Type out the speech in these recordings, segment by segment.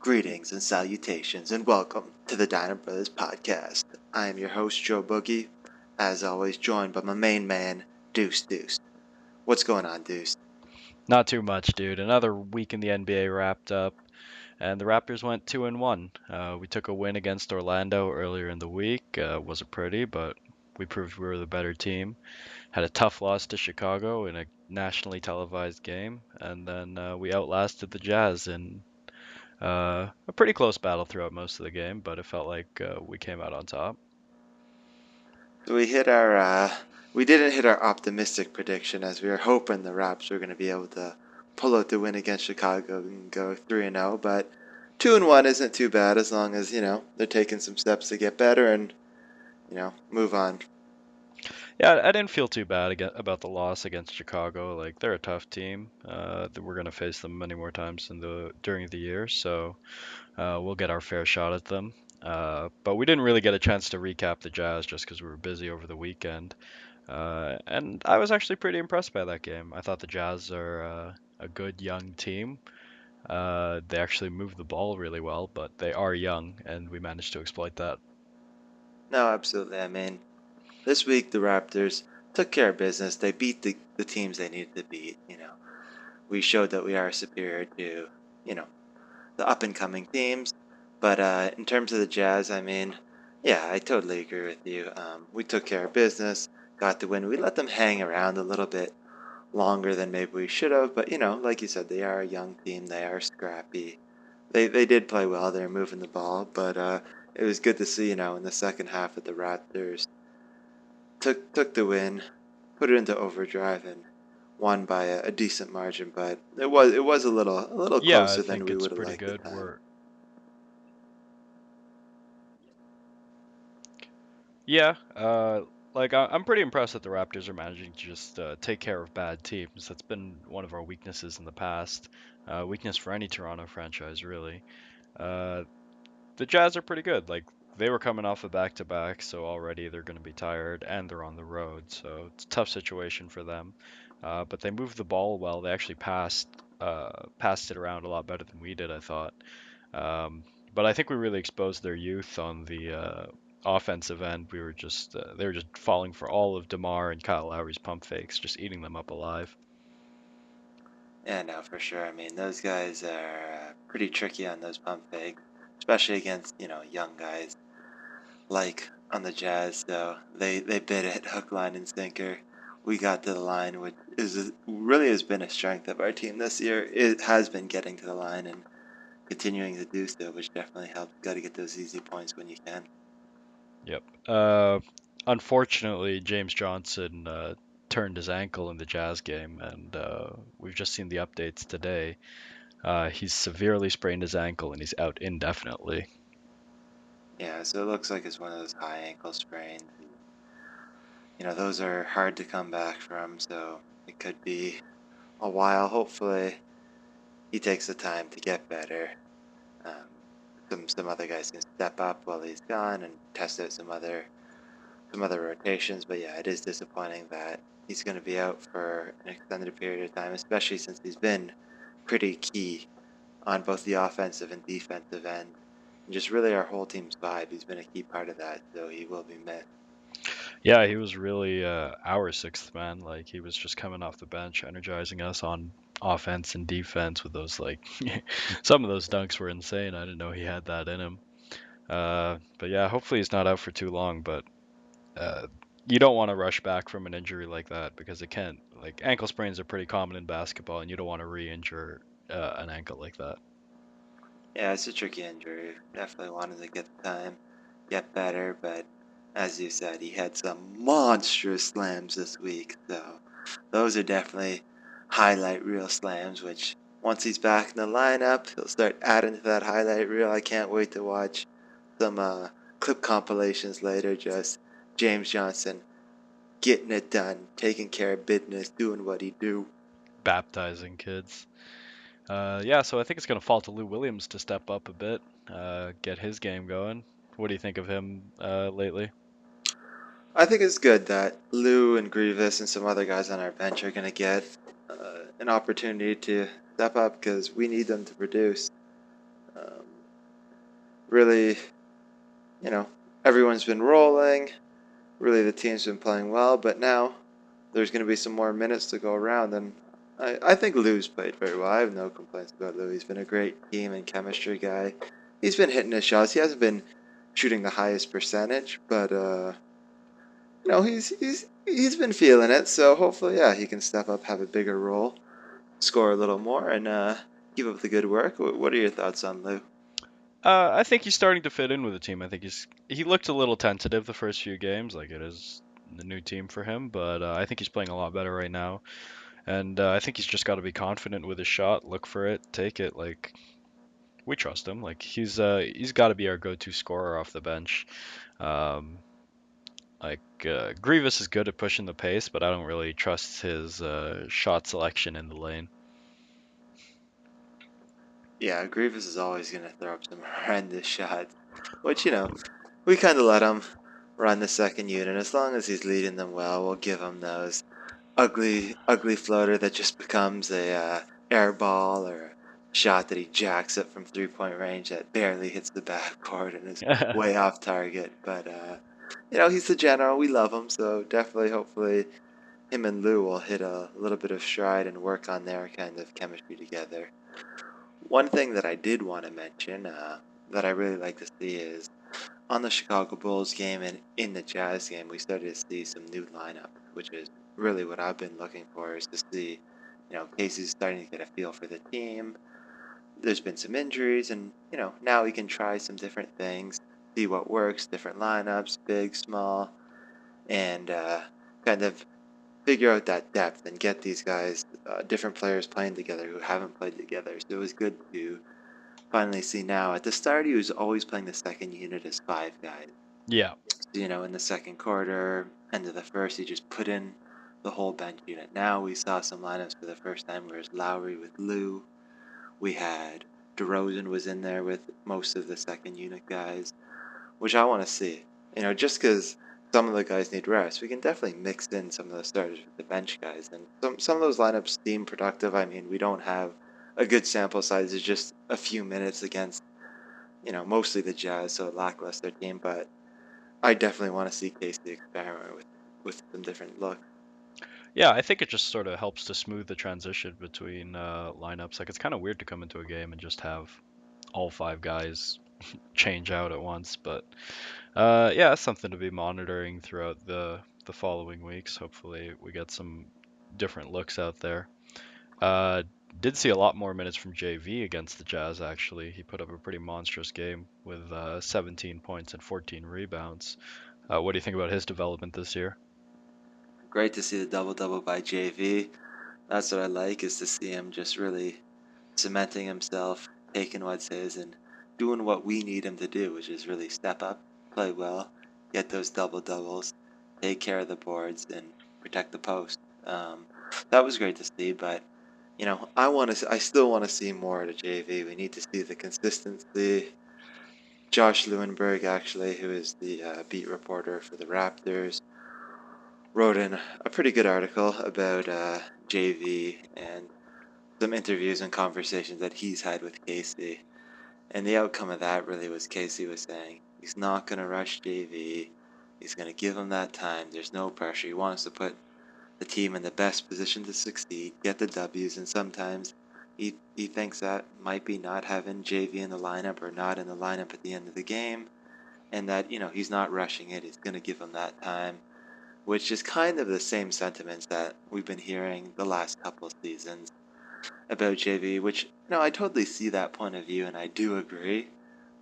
Greetings and salutations, and welcome to the Dino Brothers podcast. I am your host, Joe Boogie, as always, joined by my main man, Deuce. What's going on, Deuce? Not too much, dude. Another week in the NBA wrapped up, and the Raptors went 2-1. We took a win against Orlando earlier in the week. Wasn't pretty, but we proved we were the better team. Had a tough loss to Chicago in a nationally televised game, and then we outlasted the Jazz in a pretty close battle throughout most of the game, but it felt like we came out on top. So we didn't hit our optimistic prediction as we were hoping the Raps were going to be able to pull out the win against Chicago and go 3-0, but 2-1 isn't too bad as long as, they're taking some steps to get better and, move on. Yeah, I didn't feel too bad about the loss against Chicago. Like they're a tough team. We're gonna face them many more times during the year, so we'll get our fair shot at them. But we didn't really get a chance to recap the Jazz just because we were busy over the weekend. And I was actually pretty impressed by that game. I thought the Jazz are a good young team. They actually move the ball really well, but they are young, and we managed to exploit that. No, absolutely. I mean, this week the Raptors took care of business. They beat the teams they needed to beat. We showed that we are superior to, you know, the up and coming teams. But in terms of the Jazz, I mean, yeah, I totally agree with you. We took care of business, got the win. We let them hang around a little bit longer than maybe we should have. But like you said, they are a young team. They are scrappy. They did play well. They're moving the ball, but it was good to see. In the second half that the Raptors took the win, put it into overdrive, and won by a decent margin. But it was a little Yeah, I closer than think we it's would have pretty liked at good. the time. Yeah, like I'm pretty impressed that the Raptors are managing to just take care of bad teams. That's been one of our weaknesses in the past. Weakness for any Toronto franchise, really. Uh, the Jazz are pretty good. Like they were coming off a back-to-back, so already they're going to be tired, and they're on the road, so it's a tough situation for them. But they moved the ball well. They actually passed it around a lot better than we did, I thought. Um, but I think we really exposed their youth on the offensive end. They were just falling for all of DeMar and Kyle Lowry's pump fakes, just eating them up alive. Yeah, no, for sure. I mean, those guys are pretty tricky on those pump fakes, especially against young guys like on the Jazz. So they bit it hook, line, and sinker. We got to the line, which is really has been a strength of our team this year. It has been getting to the line and continuing to do so, which definitely helps. Got to get those easy points when you can. Yep. Unfortunately, James Johnson turned his ankle in the Jazz game, and we've just seen the updates today. He's severely sprained his ankle, and he's out indefinitely. Yeah, so it looks like it's one of those high ankle sprains. Those are hard to come back from, so it could be a while. Hopefully, he takes the time to get better. Um, some other guys can step up while he's gone and test out some other rotations. But yeah, it is disappointing that he's going to be out for an extended period of time, especially since he's been pretty key on both the offensive and defensive end. And just really our whole team's vibe. He's been a key part of that, so he will be missed. Yeah, he was really our sixth man. Like he was just coming off the bench, energizing us on offense and defense with those like some of those dunks were insane. I didn't know he had that in him. But yeah, hopefully he's not out for too long. But uh, you don't want to rush back from an injury like that because it can like ankle sprains are pretty common in basketball, and you don't want to re-injure an ankle like that. Yeah, it's a tricky injury. Definitely wanted to get the time, get better, but as you said, he had some monstrous slams this week. So those are definitely highlight reel slams, which once he's back in the lineup, he'll start adding to that highlight reel. I can't wait to watch some clip compilations later. Just James Johnson getting it done, taking care of business, doing what he do. Baptizing kids. Yeah, so I think it's going to fall to Lou Williams to step up a bit, get his game going. What do you think of him lately? I think it's good that Lou and Grievous and some other guys on our bench are going to get an opportunity to step up because we need them to produce. Um, really, you know, everyone's been rolling. Really, the team's been playing well, but now there's going to be some more minutes to go around, and I think Lou's played very well. I have no complaints about Lou. He's been a great team and chemistry guy. He's been hitting his shots. He hasn't been shooting the highest percentage, but he's been feeling it. So hopefully, yeah, he can step up, have a bigger role, score a little more, and keep up the good work. What are your thoughts on Lou? I think he's starting to fit in with the team. I think he looked a little tentative the first few games, like it is the new team for him, but I think he's playing a lot better right now. And I think he's just got to be confident with his shot, look for it, take it. Like we trust him. Like he's got to be our go-to scorer off the bench. Um, Grievous is good at pushing the pace, but I don't really trust his shot selection in the lane. Yeah, Grievous is always going to throw up some horrendous shots, which, we kind of let him run the second unit. As long as he's leading them well, we'll give him those ugly floater that just becomes a air ball or a shot that he jacks up from 3-point range that barely hits the backboard and is way off target. But, he's the general. We love him, so definitely, hopefully, him and Lou will hit a little bit of stride and work on their kind of chemistry together. One thing that I did want to mention that I really like to see is on the Chicago Bulls game and in the Jazz game, we started to see some new lineups, which is really what I've been looking for is to see, Casey's starting to get a feel for the team. There's been some injuries, and, now he can try some different things, see what works, different lineups, big, small, and kind of figure out that depth and get these guys, different players playing together who haven't played together. So it was good to finally see now. At the start, he was always playing the second unit as five guys. Yeah. So, in the second quarter, end of the first, he just put in the whole bench unit. Now we saw some lineups for the first time where it's Lowry with Lou. We had DeRozan was in there with most of the second unit guys, which I want to see. Just because some of the guys need rest, we can definitely mix in some of the starters with the bench guys. And some of those lineups seem productive. I mean, we don't have a good sample size. It's just a few minutes against, mostly the Jazz, so a lackluster team. But I definitely want to see Casey experiment with some different looks. Yeah, I think it just sort of helps to smooth the transition between lineups. Like it's kind of weird to come into a game and just have all five guys change out at once, but yeah, it's something to be monitoring throughout the following weeks. Hopefully, we get some different looks out there. Uh, did see a lot more minutes from JV against the Jazz. Actually, he put up a pretty monstrous game with 17 points and 14 rebounds. What do you think about his development this year? Great to see the double-double by JV. That's what I like, is to see him just really cementing himself, taking what's his, and doing what we need him to do, which is really step up, play well, get those double-doubles, take care of the boards, and protect the post. That was great to see, but I still want to see more of the JV. We need to see the consistency. Josh Lewenberg, actually, who is the beat reporter for the Raptors, wrote in a pretty good article about JV and some interviews and conversations that he's had with Casey. And the outcome of that really was Casey was saying he's not going to rush JV. He's going to give him that time. There's no pressure. He wants to put the team in the best position to succeed, get the W's, and sometimes he thinks that might be not having JV in the lineup or not in the lineup at the end of the game, and that, he's not rushing it. He's going to give him that time, which is kind of the same sentiments that we've been hearing the last couple of seasons about JV, which, I totally see that point of view and I do agree,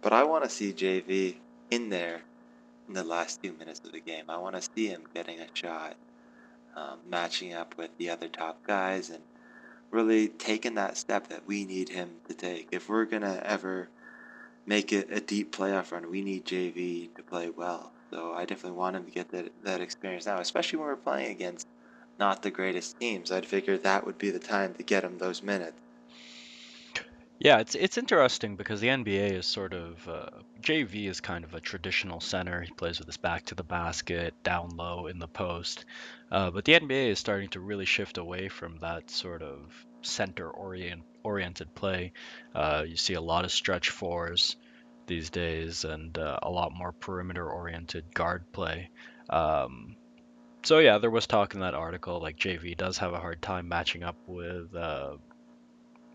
but I want to see JV in there in the last 2 minutes of the game. I want to see him getting a shot, matching up with the other top guys, and really taking that step that we need him to take. If we're going to ever make it a deep playoff run, we need JV to play well. So I definitely want him to get that experience now, especially when we're playing against not the greatest teams. I'd figure that would be the time to get him those minutes. Yeah, it's interesting because the NBA is sort of JV is kind of a traditional center. He plays with his back to the basket, down low in the post. But the NBA is starting to really shift away from that sort of center oriented play. You see a lot of stretch fours, these days, and a lot more perimeter-oriented guard play. Um, so yeah, there was talk in that article like JV does have a hard time matching up with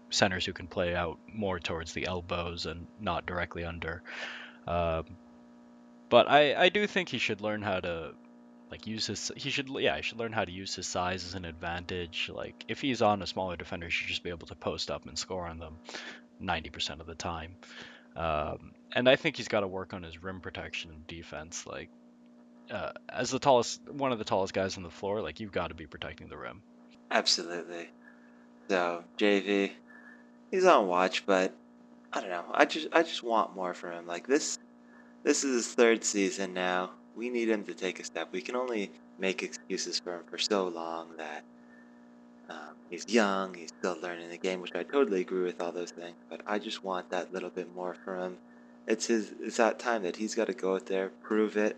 centers who can play out more towards the elbows and not directly under. Um, but I do think he should learn how to like use his he should learn how to use his size as an advantage. Like if he's on a smaller defender, he should just be able to post up and score on them 90% of the time. And I think he's got to work on his rim protection and defense. Like as one of the tallest guys on the floor, like you've got to be protecting the rim. Absolutely. So JV, he's on watch, but I don't know. I just want more from him. Like this is his third season now. We need him to take a step. We can only make excuses for him for so long that he's young, he's still learning the game, which I totally agree with all those things. But I just want that little bit more from him. It's that time that he's got to go out there, prove it.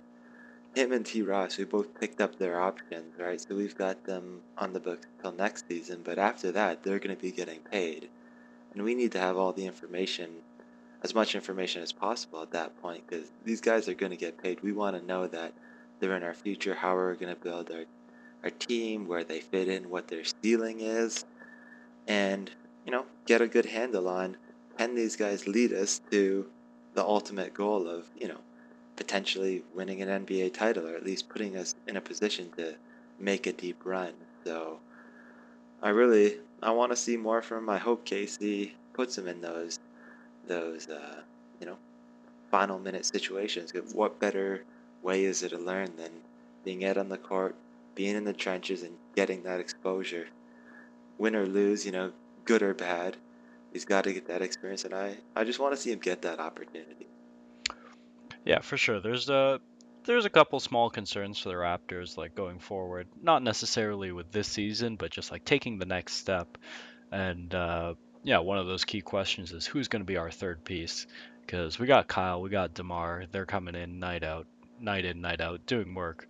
Him and T. Ross, we both picked up their options, right? So we've got them on the books until next season. But after that, they're going to be getting paid, and we need to have all the information, as much information as possible at that point, because these guys are going to get paid. We want to know that they're in our future, how we're going to build our team, where they fit in, what their ceiling is, and get a good handle on, can these guys lead us to the ultimate goal of potentially winning an NBA title, or at least putting us in a position to make a deep run. So I want to see more from him. I hope Casey puts him in those final minute situations. What better way is it to learn than being out on the court, being in the trenches, and getting that exposure? Win or lose, good or bad, he's got to get that experience, and I just want to see him get that opportunity. Yeah, for sure. There's a couple small concerns for the Raptors like going forward. Not necessarily with this season, but just like taking the next step. And yeah, one of those key questions is who's going to be our third piece? Because we got Kyle, we got DeMar, they're coming in night in, night out, doing work.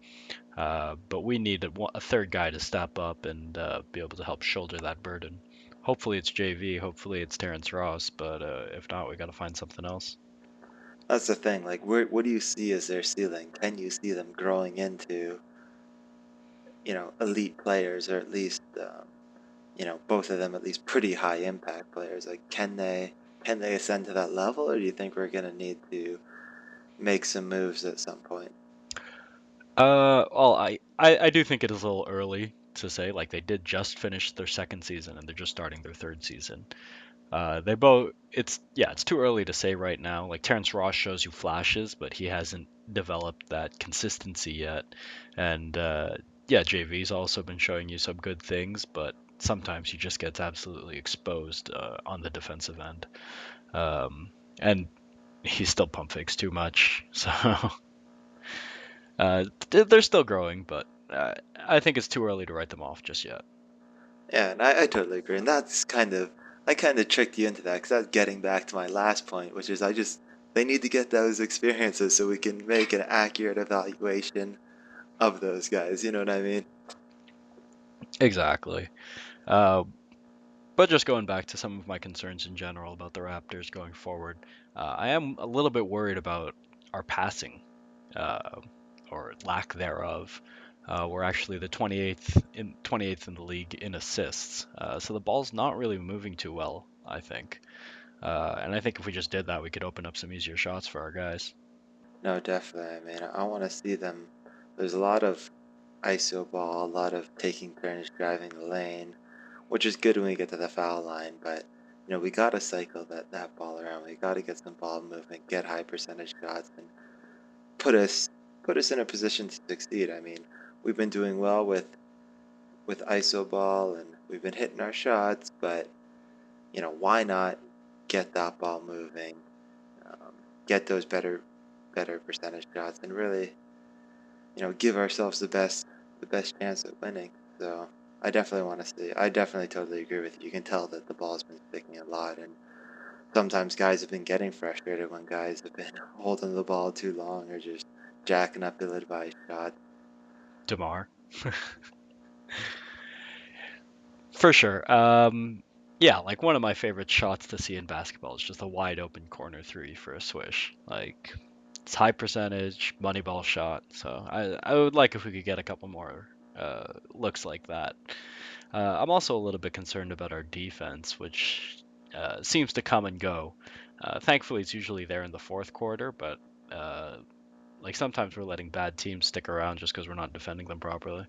But we need a third guy to step up and be able to help shoulder that burden. Hopefully it's JV, hopefully it's Terrence Ross, but if not, we got to find something else. That's the thing. Like, what do you see as their ceiling? Can you see them growing into elite players, or at least both of them at least pretty high impact players? Like, can they ascend to that level, or do you think we're gonna need to make some moves at some point? Well, I do think it is a little early to say. Like they did just finish their second season and they're just starting their third season. They both. It's too early to say right now. Like Terrence Ross shows you flashes, but he hasn't developed that consistency yet. And yeah, JV's also been showing you some good things, but sometimes he just gets absolutely exposed on the defensive end. And he still pump fakes too much, so they're still growing, but I think it's too early to write them off just yet. Yeah, and I totally agree. And I kind of tricked you into that, because that's getting back to my last point, which is they need to get those experiences so we can make an accurate evaluation of those guys. You know what I mean? Exactly. Uh, but just going back to some of my concerns in general about the Raptors going forward, I am a little bit worried about our passing, uh, or lack thereof. We're actually the 28th in the league in assists, so the ball's not really moving too well, I think. And I think if we just did that, we could open up some easier shots for our guys. No, definitely. I mean, I want to see them. There's a lot of ISO ball, a lot of taking turns driving the lane, which is good when we get to the foul line. But we got to cycle that ball around. We got to get some ball movement, get high percentage shots, and put us put us in a position to succeed. I mean, we've been doing well with ISO ball, and we've been hitting our shots, but why not get that ball moving, um, get those better percentage shots, and really give ourselves the best chance at winning. So I definitely want to see. I definitely totally agree with you. You can tell that the ball's been sticking a lot, and sometimes guys have been getting frustrated when guys have been holding the ball too long, or just jacking up ill-advised shots. DeMar, for sure. Yeah, like one of my favorite shots to see in basketball is just a wide open corner three for a swish. Like it's high percentage, money ball shot. So I would like if we could get a couple more looks like that. I'm also a little bit concerned about our defense, which seems to come and go. Thankfully, it's usually there in the fourth quarter, but uh, like sometimes we're letting bad teams stick around just because we're not defending them properly.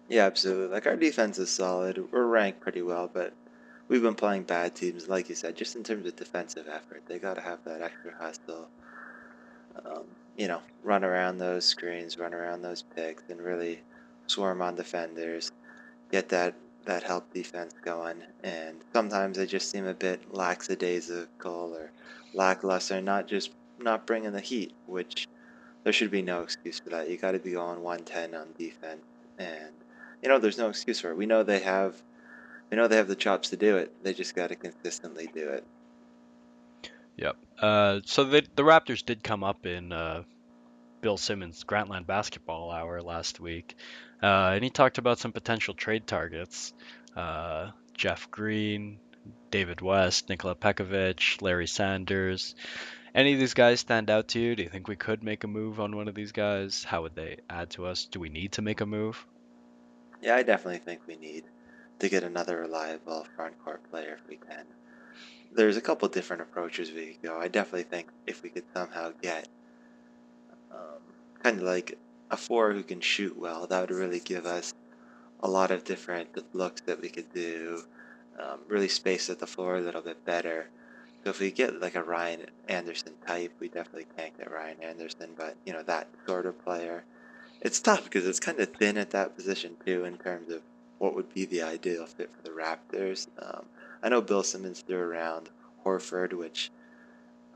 Yeah, absolutely. Like our defense is solid. We're ranked pretty well, but we've been playing bad teams, like you said, just in terms of defensive effort. They got to have that extra hustle. Um, run around those screens, run around those picks, and really swarm on defenders. Get that help defense going. And sometimes they just seem a bit lackadaisical or lackluster, not bringing the heat, which there should be no excuse for that. You got to be going 110 on defense, and there's no excuse for it. We know they have the chops to do it. They just got to consistently do it. Yep. So the Raptors did come up in Bill Simmons' Grantland Basketball Hour last week, and he talked about some potential trade targets. Jeff Green, David West, Nikola Pekovic, Larry Sanders. Any of these guys stand out to you? Do you think we could make a move on one of these guys? How would they add to us? Do we need to make a move? Yeah, I definitely think we need to get another reliable front court player if we can. There's a couple different approaches we could go. I definitely think if we could somehow get um, kind of like a four who can shoot well, that would really give us a lot of different looks that we could do. Really space at the floor a little bit better. So if we get like a Ryan Anderson type, we definitely can't get Ryan Anderson, but that sort of player. It's tough because it's kind of thin at that position too in terms of what would be the ideal fit for the Raptors. I know Bill Simmons threw around Horford, which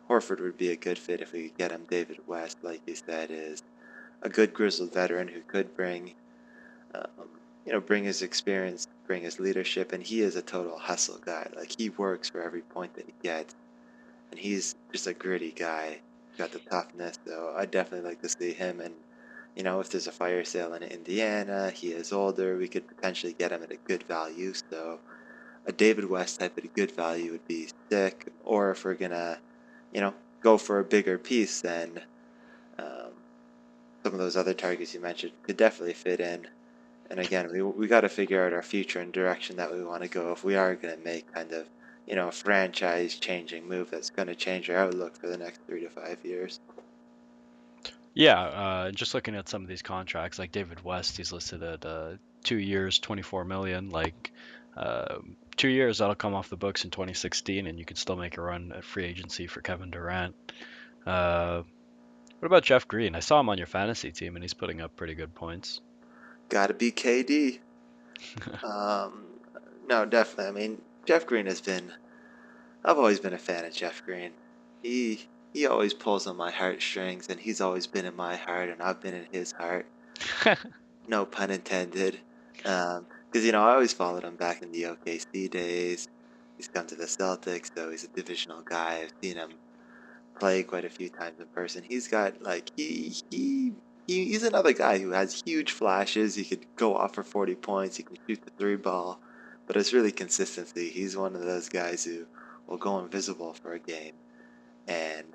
Horford would be a good fit if we could get him. David West, like you said, is a good grizzled veteran who could um, bring his experience, bring his leadership, and he is a total hustle guy. Like he works for every point that he gets, and he's just a gritty guy. Got the toughness, so I'd definitely like to see him. And if there's a fire sale in Indiana, he is older. We could potentially get him at a good value. So a David West type at a good value would be sick. Or if we're gonna, go for a bigger piece, then um, some of those other targets you mentioned could definitely fit in. And again, we got to figure out our future and direction that we want to go if we are going to make kind of a franchise changing move that's going to change our outlook for the next 3 to 5 years. Yeah, just looking at some of these contracts, like David West, he's listed at 2 years, 24 million. Like 2 years, that'll come off the books in 2016, and you can still make a run at free agency for Kevin Durant. Uh, what about Jeff Green? I saw him on your fantasy team, and he's putting up pretty good points. Got to be KD. Um, no, definitely. I mean, Jeff Green has been. I've always been a fan of Jeff Green. He always pulls on my heartstrings, and he's always been in my heart, and I've been in his heart. No pun intended. Because I always followed him back in the OKC days. He's come to the Celtics, so he's a divisional guy. I've seen him play quite a few times in person. He's got like he's another guy who has huge flashes. He could go off for 40 points. He can shoot the three ball, but it's really consistency. He's one of those guys who will go invisible for a game and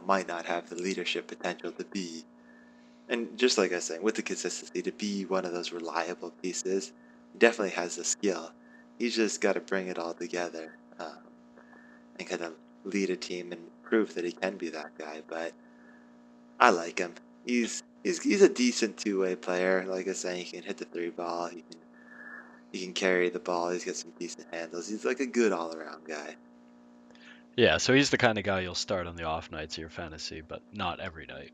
might not have the leadership potential to be. And just like I was saying, with the consistency to be one of those reliable pieces, he definitely has the skill. He's just got to bring it all together and kind of lead a team and prove that he can be that guy. But I like him. He's a decent two-way player. Like I was saying, he can hit the three ball. He can carry the ball. He's got some decent handles. He's like a good all-around guy. Yeah, so he's the kind of guy you'll start on the off nights of your fantasy, but not every night.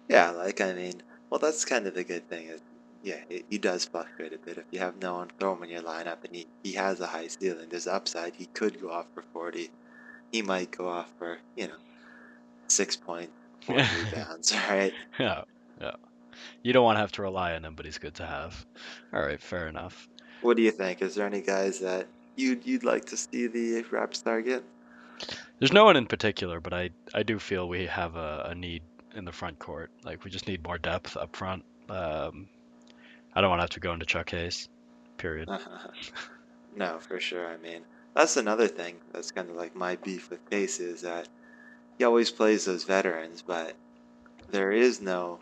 Yeah, like I mean, well, that's kind of the good thing is, yeah, he does fluctuate a bit. If you have no one throw him in your lineup and he has a high ceiling, there's upside. He could go off for 40. He might go off for 6 points, 4 rebounds. Right? Yeah, yeah. You don't want to have to rely on him, but he's good to have. All right, fair enough. What do you think? Is there any guys that you'd like to see the Raps target? There's no one in particular, but I do feel we have a need in the front court. Like we just need more depth up front. I don't want to have to go into Chuck Hayes. Period. No, for sure. I mean, that's another thing that's kind of like my beef with Casey is that he always plays those veterans, but there is no,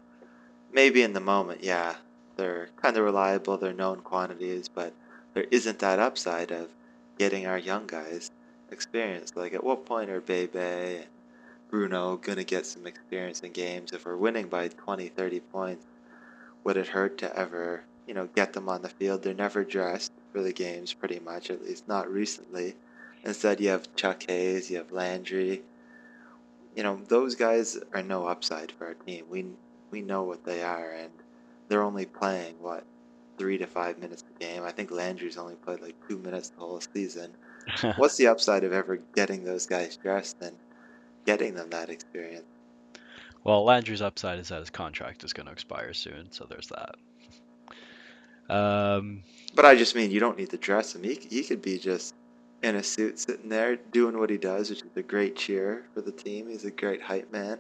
maybe in the moment, yeah, they're kind of reliable, they're known quantities, but there isn't that upside of getting our young guys experience. Like, at what point are Bebe and Bruno gonna get some experience in games? If we're winning by 20, 30 points, would it hurt to ever, get them on the field? They're never dressed for the games, pretty much, at least not recently. Instead, you have Chuck Hayes, you have Landry. Those guys are no upside for our team. We know what they are, and they're only playing what 3 to 5 minutes a game. I think Landry's only played like 2 minutes the whole season. What's the upside of ever getting those guys dressed and getting them that experience? Well, Landry's upside is that his contract is going to expire soon, so there's that. Um, But I just mean you don't need to dress him. He could be just in a suit sitting there doing what he does, which is a great cheer for the team. He's a great hype man.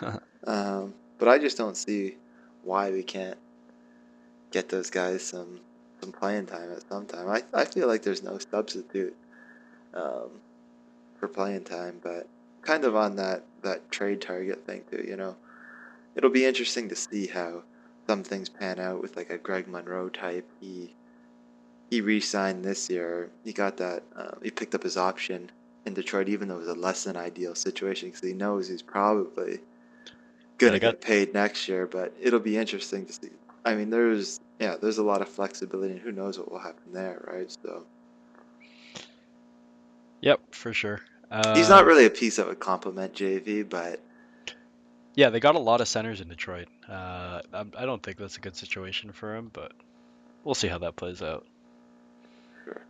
But I just don't see why we can't get those guys some playing time at some time. I feel like there's no substitute um, for playing time, but kind of on that trade target thing too. It'll be interesting to see how some things pan out with like a Greg Monroe type. He re-signed this year. He got that. He picked up his option in Detroit, even though it was a less than ideal situation, because he knows he's probably yeah, gonna get paid next year. But it'll be interesting to see. I mean, there's a lot of flexibility, and who knows what will happen there, right? So yep, for sure. he's not really a piece that would complement JV, but Yeah, they got a lot of centers in Detroit. I don't think that's a good situation for him, but we'll see how that plays out. sure.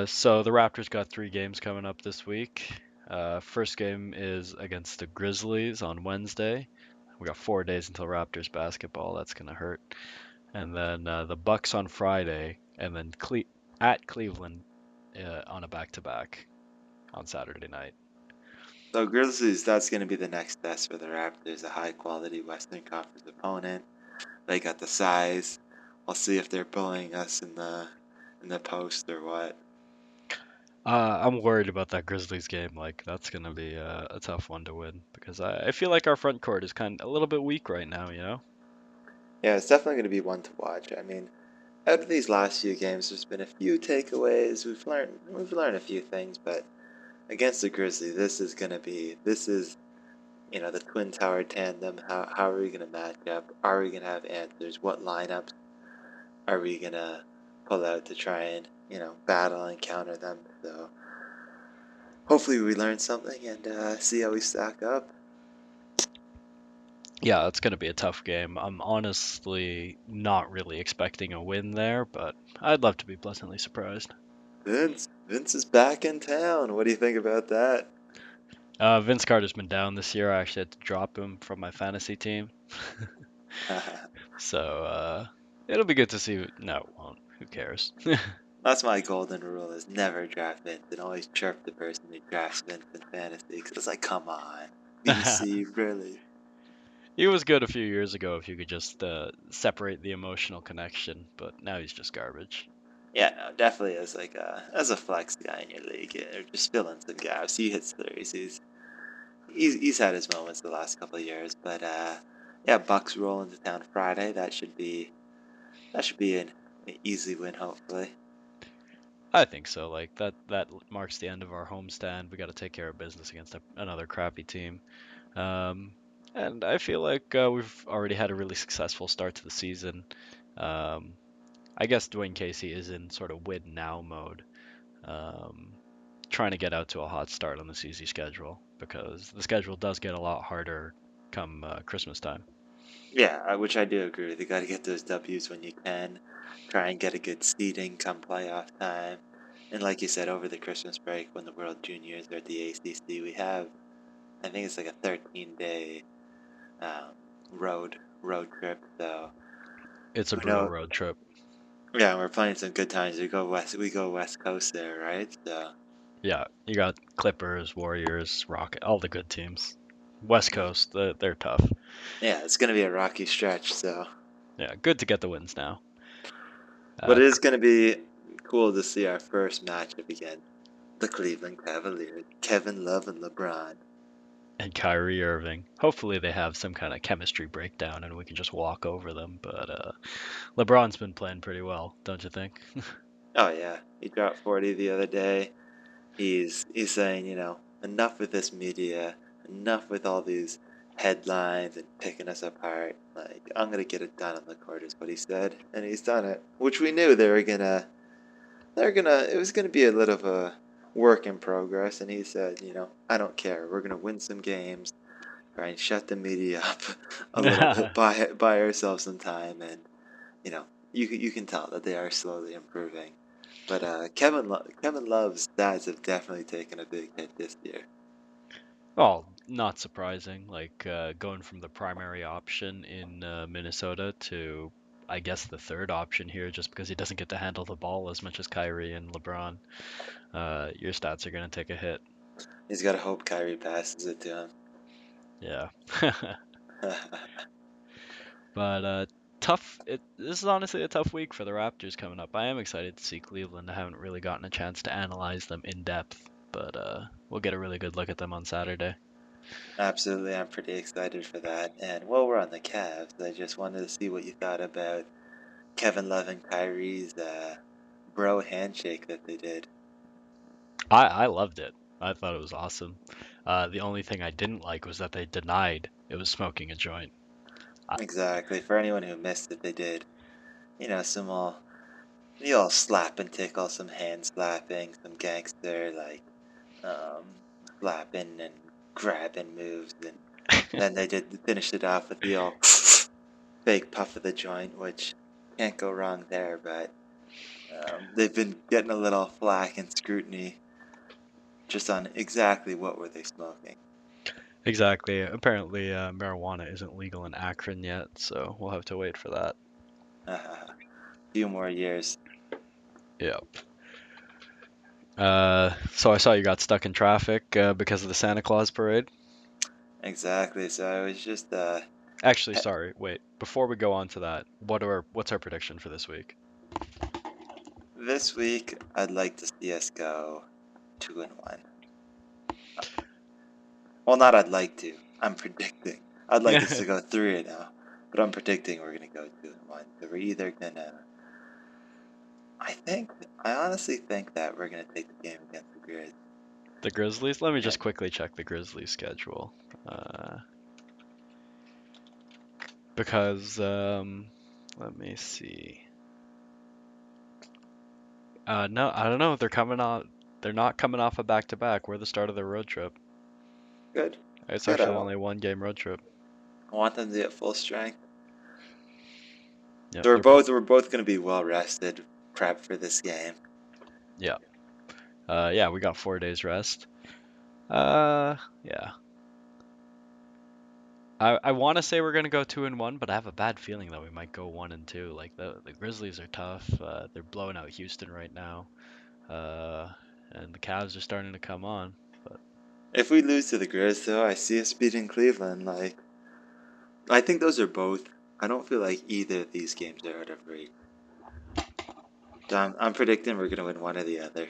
So the Raptors got 3 games coming up this week. First game is against the Grizzlies on Wednesday. We got 4 days until Raptors basketball. That's gonna hurt. And then the Bucks on Friday, and then at Cleveland on a back-to-back on Saturday night. So Grizzlies, that's going to be the next test for the Raptors, a high-quality Western Conference opponent. They got the size. We'll see if they're bullying us in the post or what. I'm worried about that Grizzlies game. Like that's gonna be a tough one to win because I feel like our front court is kind of a little bit weak right now. You know. Yeah, it's definitely going to be one to watch. I mean, out of these last few games, there's been a few takeaways. We've learned a few things, but against the Grizzlies, this is the Twin Tower tandem. How are we going to match up? Are we going to have answers? What lineups are we going to pull out to try and battle and counter them? So hopefully we learn something and see how we stack up. Yeah, it's gonna be a tough game. I'm honestly not really expecting a win there, but I'd love to be pleasantly surprised. Vince is back in town. What do you think about that? Vince Carter's been down this year. I actually had to drop him from my fantasy team, so it'll be good to see. No, it won't. Who cares? That's my golden rule: is never draft Vince and always chirp the person who drafts Vince in fantasy. Because it's like, come on, VC, really? He was good a few years ago if you could just separate the emotional connection, but now he's just garbage. Yeah, no, definitely as a flex guy in your league, or just filling some gaps. He hits threes. He's had his moments the last couple of years, but yeah, Bucks roll into town Friday. That should be an easy win, hopefully. I think so. Like that marks the end of our homestand. We got to take care of business against another crappy team. Um, and I feel like we've already had a really successful start to the season. Um, I guess Dwayne Casey is in sort of win now mode, um, trying to get out to a hot start on this easy schedule because the schedule does get a lot harder come Christmas time. Yeah, which I do agree with. You got to get those W's when you can. Try and get a good seeding come playoff time. And like you said, over the Christmas break, when the World Juniors are at the ACC, we have, I think it's like a 13-day um, road trip. So It's a who brutal knows? road trip. Yeah, we're playing some good times. We go west coast there, right? So Yeah, you got Clippers, Warriors, Rocket, all the good teams. West Coast, they're tough. yeah, it's gonna be a rocky stretch. So Yeah, good to get the wins now. But it is going to be cool to see our first matchup again. The Cleveland Cavaliers, Kevin Love and LeBron. And Kyrie Irving. Hopefully they have some kind of chemistry breakdown and we can just walk over them. But LeBron's been playing pretty well, don't you think? Oh yeah, he dropped 40 the other day. He's saying, enough with this media, enough with all these headlines and picking us apart. Like, I'm gonna get it done on the court is what he said, and he's done it. Which we knew it was gonna be a little of a work in progress, and he said, I don't care. We're gonna win some games, try and shut the media up a little bit, buy ourselves some time, and you know, you can tell that they are slowly improving. But Kevin Love's stats have definitely taken a big hit this year. Well, not surprising. Like going from the primary option in Minnesota to, I guess, the third option here, just because he doesn't get to handle the ball as much as Kyrie and LeBron. Your stats are gonna take a hit. He's got to hope Kyrie passes it to Yeah. him. But tough. This is honestly a tough week for the Raptors coming up. I am excited to see Cleveland. I haven't really gotten a chance to analyze them in depth, but we'll get a really good look at them on Saturday. Absolutely, I'm pretty excited for that. And while we're on the Cavs, I just wanted to see what you thought about Kevin Love and Kyrie's bro handshake that they did. I loved it. I thought it was awesome. The only thing I didn't like was that they denied it was smoking a joint. I, Exactly. For anyone who missed it, they did. You all slap and tickle, some hand slapping, some gangster um, slapping and grabbing moves, and then they did finished it off with the old fake puff of the joint, which can't go wrong there. But they've been getting a little flack and scrutiny just on exactly what were they smoking. exactly. Apparently, marijuana isn't legal in Akron yet, so we'll have to wait for that. A few more years. Yep. So I saw you got stuck in traffic because of the Santa Claus parade. Exactly. So I was just Actually, sorry, wait. Before we go on to that, what's our prediction for this week? this week I'd like to see us go 2-1. Well, not I'd like to. I'm predicting. I'd like us to go 3-0, but I'm predicting we're gonna go 2-1. So we're either gonna. I honestly think that we're gonna take the game against the Grizz. The Grizzlies? Let me Yeah. just quickly check the Grizzlies schedule. Because let me see. No, I don't know. They're not coming off a back-to-back. We're the start of their road trip. Good. It's Good. actually only one game road trip. I want them to be at full strength. Yep, So we're both gonna be well rested, prep for this game. Yeah. Yeah, we got 4 days rest. Yeah. I want to say we're gonna go 2-1, but I have a bad feeling that we might go 1-2. Like the Grizzlies are tough. They're blowing out Houston right now. And the Cavs are starting to come on. But If we lose to the Grizz, though, I see us beating Cleveland. I think those are both. I don't feel like either of these games are out of reach. So I'm predicting we're gonna win one or the other.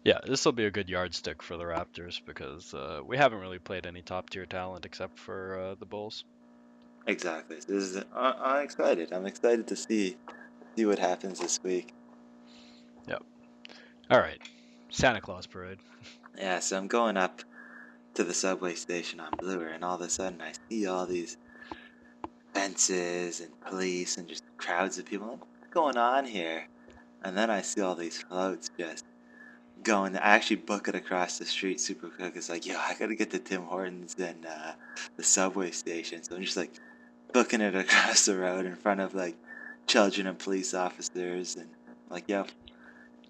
yeah, this will be a good yardstick for the Raptors because we haven't really played any top tier talent except for the Bulls. Exactly. I'm excited. I'm excited to see what happens this week. Yep. All right. Santa Claus parade. Yeah. So I'm going up to the subway station on Bloor, and all of a sudden I see all these fences and police and just crowds of people. What's going on here? And then I see all these floats just going. I actually book it across the street super quick. It's like, yo, I gotta get to Tim Hortons and the subway station. So I'm just like booking it across the road in front of like children and police officers, and like, yo,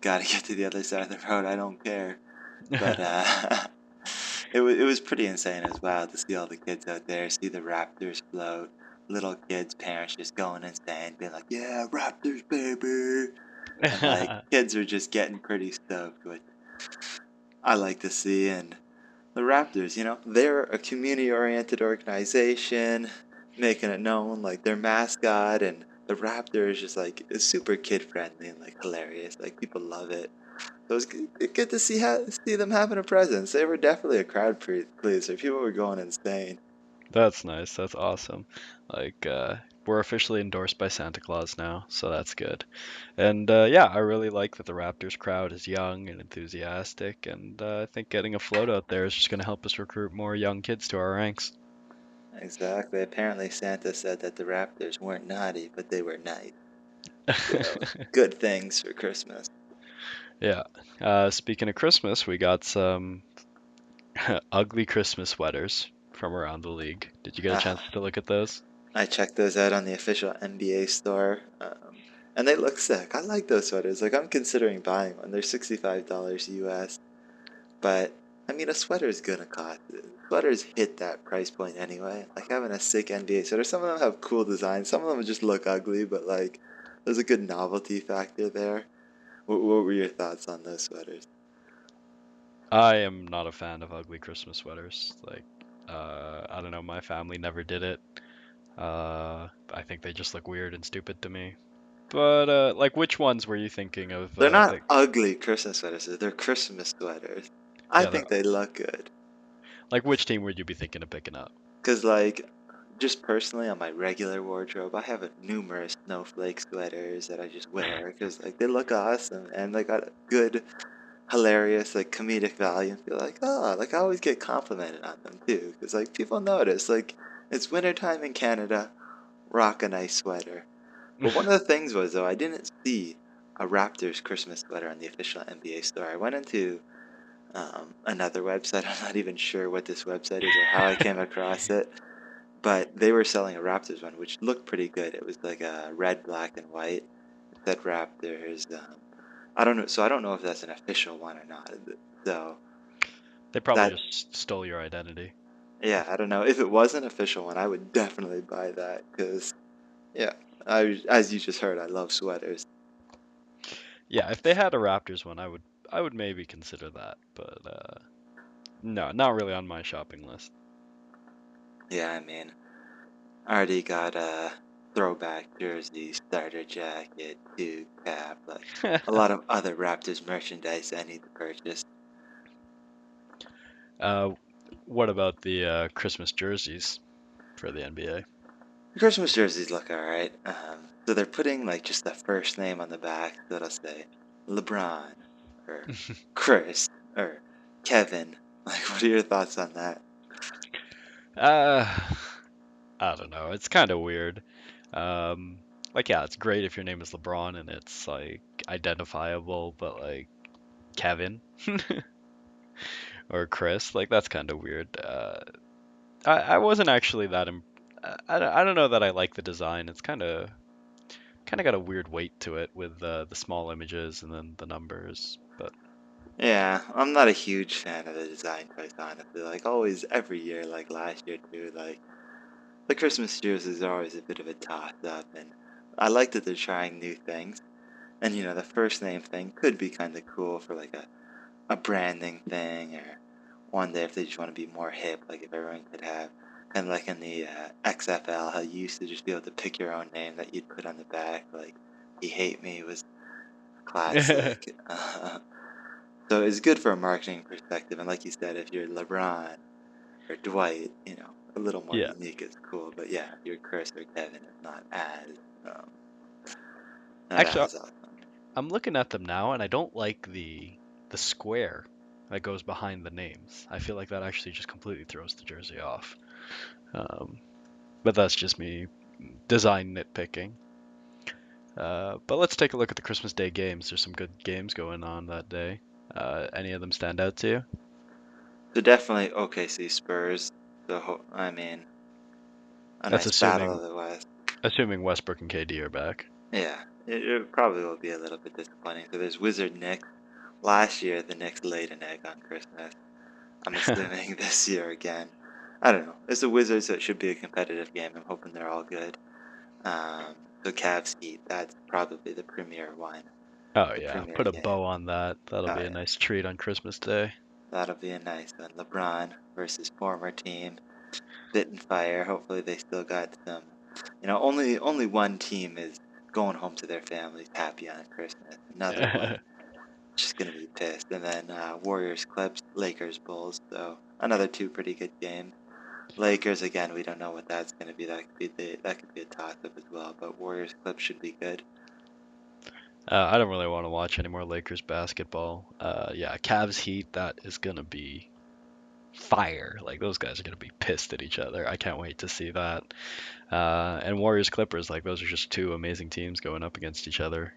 gotta get to the other side of the road. I don't care. But it was pretty insane as well to see all the kids out there, see the Raptors float, little kids, parents just going insane, being like, yeah, Raptors, baby. And like kids are just getting pretty stoked, which I like to see. And the Raptors, they're a community-oriented organization, making it known, like their mascot and the Raptor is just like it's super kid friendly and like hilarious. Like people love it. So it's good to see them having a presence. They were definitely a crowd pleaser. People were going insane. That's nice. That's awesome. Like, we're officially endorsed by Santa Claus now, so that's good. And yeah, I really like that the Raptors crowd is young and enthusiastic, and I think getting a float out there is just going to help us recruit more young kids to our ranks. Exactly. Apparently Santa said that the Raptors weren't naughty, but they were nice. So good things for Christmas. Yeah. Speaking of Christmas, we got some ugly Christmas sweaters from around the league. Did you get a chance Ah, to look at those? I checked those out on the official NBA store, and they look sick. I like those sweaters. Like I'm considering buying one. They're $65 US, but I mean a sweater is gonna cost. Sweaters hit that price point anyway. Like having a sick NBA sweater. Some of them have cool designs. Some of them just look ugly, but like there's a good novelty factor there. What were your thoughts on those sweaters? I am not a fan of ugly Christmas sweaters. Like, I don't know, my family never did it. I think they just look weird and stupid to me. But like, which ones were you thinking of? They're not ugly Christmas sweaters. They're Christmas sweaters. I Yeah, think they look good. like which team would you be thinking of picking up? Cause like, just personally on my regular wardrobe, I have a numerous snowflake sweaters that I just wear because like they look awesome and they got a good, hilarious like comedic value and feel like like I always get complimented on them too because like people notice like it's wintertime in Canada, rock a nice sweater. But one of the things was though I didn't see a Raptors Christmas sweater on the official NBA store. I went into another website. I'm not even sure what this website is or how I came across it, but they were selling a Raptors one, which looked pretty good. It was like a red, black, and white. It said Raptors. I don't know, so I don't know if that's an official one or not. So They probably that, just stole your identity. yeah, I don't know. If it was an official one, I would definitely buy that because, yeah, as you just heard, I love sweaters. Yeah, if they had a Raptors one, I would maybe consider that, but no, not really on my shopping list. Yeah, I mean, I already got a throwback jersey, starter jacket, two cap, like a lot of other Raptors merchandise I need to purchase. uh, what about the Christmas jerseys for the NBA? The Christmas jerseys look alright. So they're putting like just the first name on the back. So it'll say LeBron or Chris or Kevin. Like, what are your thoughts on that? uh, I don't know. It's kind of weird. Um, like, yeah, it's great if your name is LeBron and it's like identifiable, but like Kevin or Chris, like that's kind of weird. I wasn't actually that. I don't know that I like the design. It's kind of got a weird weight to it with the small images and then the numbers. But Yeah, I'm not a huge fan of the design choice, honestly. Like, always, every year, like last year too, like, the Christmas jerseys are always a bit of a toss up, and I like that they're trying new things. And, the first name thing could be kind of cool for like a branding thing, or one day if they just want to be more hip, like if everyone could have, kind of like in the XFL, how you used to just be able to pick your own name that you'd put on the back, like "You Hate Me" was classic. So it's good for a marketing perspective, and like you said, if you're LeBron or Dwight, a little more yeah, unique is cool. But yeah, if you're Chris or Kevin, it's um, not actually, as awesome. I'm looking at them now and I don't like the square that goes behind the names. I feel like that actually just completely throws the jersey off. Um, but that's just me design nitpicking. But let's take a look at the Christmas Day games. There's some good games going on that day. Any of them stand out to you? So definitely OKC Spurs. I mean, a That's nice battle assuming of the West. Westbrook and KD are back. Yeah, it probably will be a little bit disappointing. So there's Wizard Knicks. Last year, the Knicks laid an egg on Christmas. I'm assuming this year again. I don't know. It's the Wizards, so it should be a competitive game. I'm hoping they're all good. So Cavs Heat, that's probably the premier one, Oh the yeah, premier put a game. bow on that. That'll Oh be a yeah, nice treat on Christmas Day. that'll be a nice one. LeBron versus former team, spit and fire. Hopefully they still got some. only one team is going home to their families happy on Christmas. Another one just gonna be pissed. And then Warriors Clips, Lakers Bulls. So another two pretty good games. Lakers again, we don't know what that's gonna be. That could be a toss up as well. But Warriors Clips should be good. I don't really want to watch any more Lakers basketball. Yeah, Cavs Heat, that is gonna be fire. Like those guys are gonna be pissed at each other. I can't wait to see that. And Warriors Clippers, like those are just two amazing teams going up against each other.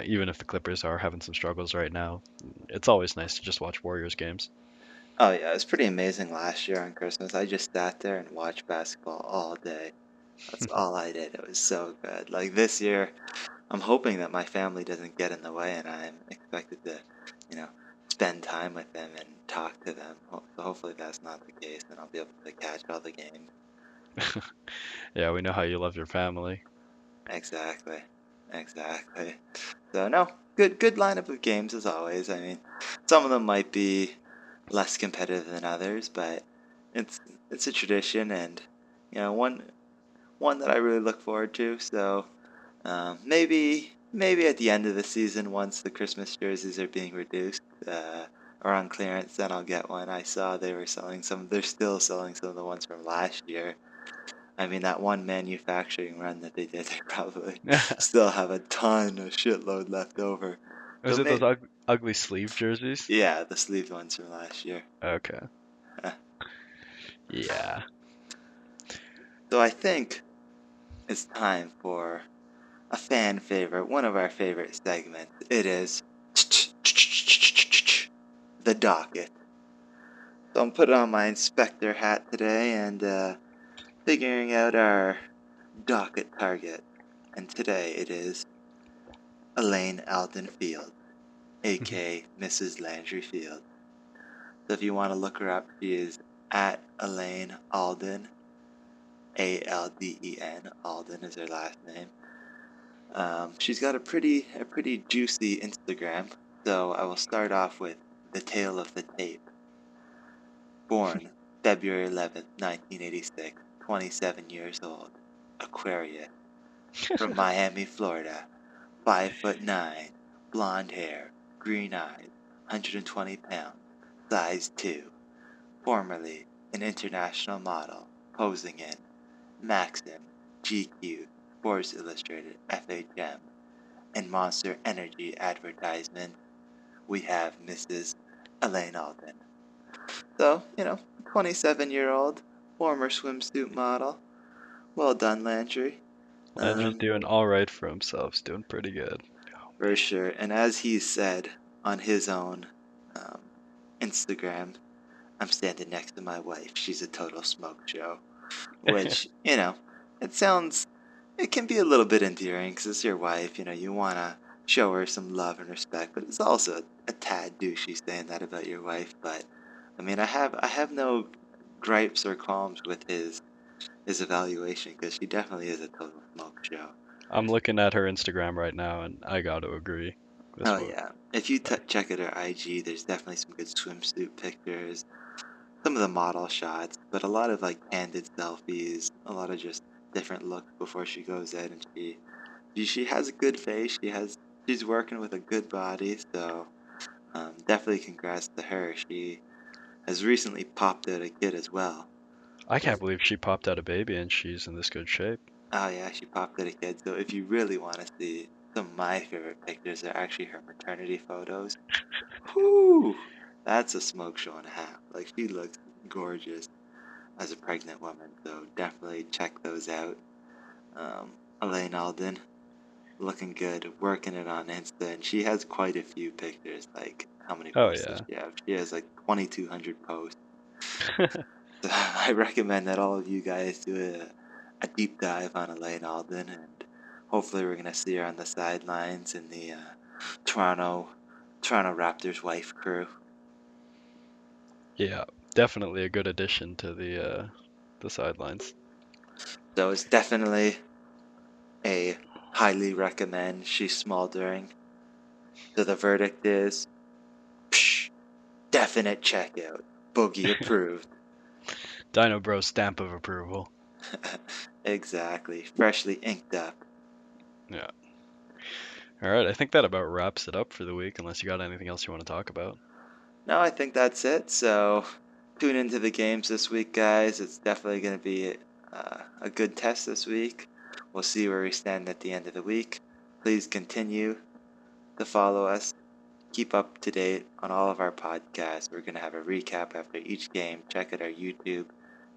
Even if the Clippers are having some struggles right now, it's always nice to just watch Warriors games. Oh yeah, it was pretty amazing last year on Christmas. I just sat there and watched basketball all day. That's all I did. It was so good. Like this year, I'm hoping that my family doesn't get in the way and I'm expected to, you know, spend time with them and talk to them. So hopefully that's not the case and I'll be able to catch all the games. Yeah, we know how you love your family. Exactly. Exactly. So no, good lineup of games as always. I mean, some of them might be less competitive than others, but it's it's a tradition and one that I really look forward to. So maybe at the end of the season, once the Christmas jerseys are being reduced or on clearance, then I'll get one. I saw they were selling some. They're still selling some of the ones from last year. I mean, that one manufacturing run that they did, they probably still have a ton of shitload left over. So Was it those maybe, ugly sleeve jerseys? yeah, the sleeved ones from last year. Okay. Yeah. So I think it's time for a fan favorite, one of our favorite segments. It is the docket. So I'm putting on my inspector hat today and figuring out our docket target. And today it is Elaine Alden Field, aka Mrs. Landry Field. So if you want to look her up, she is at Elaine Alden, Alden. Alden is her last name. She's got a pretty juicy Instagram. So I will start off with the tale of the tape. Born February 11th, 1986, 27 years old, Aquarius, from Miami, Florida, 5'9", blonde hair, green eyes, 120 pounds, size 2, formerly an international model, posing in Maxim, GQ, Sports Illustrated, FHM, and Monster Energy advertisements. We have Mrs. Elaine Alden. So, 27-year-old, former swimsuit model. Well done, Landry. Landry's doing all right for himself. He's doing pretty good. For sure. And as he said on his own um, Instagram, I'm standing next to my wife. She's a total smoke show. Which, it can be a little bit endearing because it's your wife. You want to show her some love and respect, but it's also a tad douchey saying that about your wife. But I mean, I have no gripes or qualms with his evaluation because she definitely is a total smoke show. I'm looking at her Instagram right now, and I got to agree. This Oh one. yeah, if you check out her IG, there's definitely some good swimsuit pictures, some of the model shots, but a lot of like candid selfies, a lot of just different looks before she goes out, and she has a good face. She's working with a good body, so definitely congrats to her. She has recently popped out a kid as well. I can't believe she popped out a baby and she's in this good shape. Oh yeah, she popped out a kid. So if you really want to see some of my favorite pictures, are actually her maternity photos. Whoo! That's a smoke show and a half. Like she looks gorgeous as a pregnant woman. So definitely check those out. Elaine Alden, looking good, working it on Insta, and she has quite a few pictures. Like how many Oh posts does yeah. she have? She has like 2,200 posts. So I recommend that all of you guys do a deep dive on Elaine Alden, and hopefully we're gonna see her on the sidelines in the Toronto Toronto Raptors wife crew. Yeah, definitely a good addition to the sidelines. So it's definitely a highly recommend. She's smoldering. So the verdict is psh, definite checkout. Boogie approved. Dino Bro stamp of approval. Exactly. Freshly inked up. Yeah. All right, I think that about wraps it up for the week, unless you got anything else you want to talk about. No, I think that's it. So tune into the games this week, guys. It's definitely going to be a good test this week. We'll see where we stand at the end of the week. Please continue to follow us. Keep up to date on all of our podcasts. We're going to have a recap after each game. Check out our YouTube,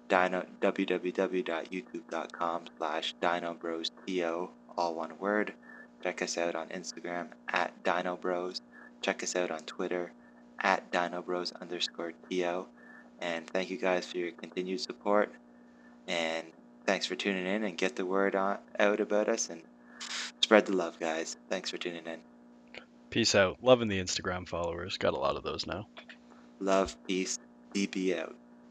www.youtube.com/DinoBrosTO, all one word. Check us out on Instagram at DinoBros. Check us out on Twitter at DinoBros_TO. And thank you guys for your continued support. And thanks for tuning in, and get the word out about us and spread the love, guys. Thanks for tuning in. Peace out. Loving the Instagram followers. Got a lot of those now. Love, peace, DB out.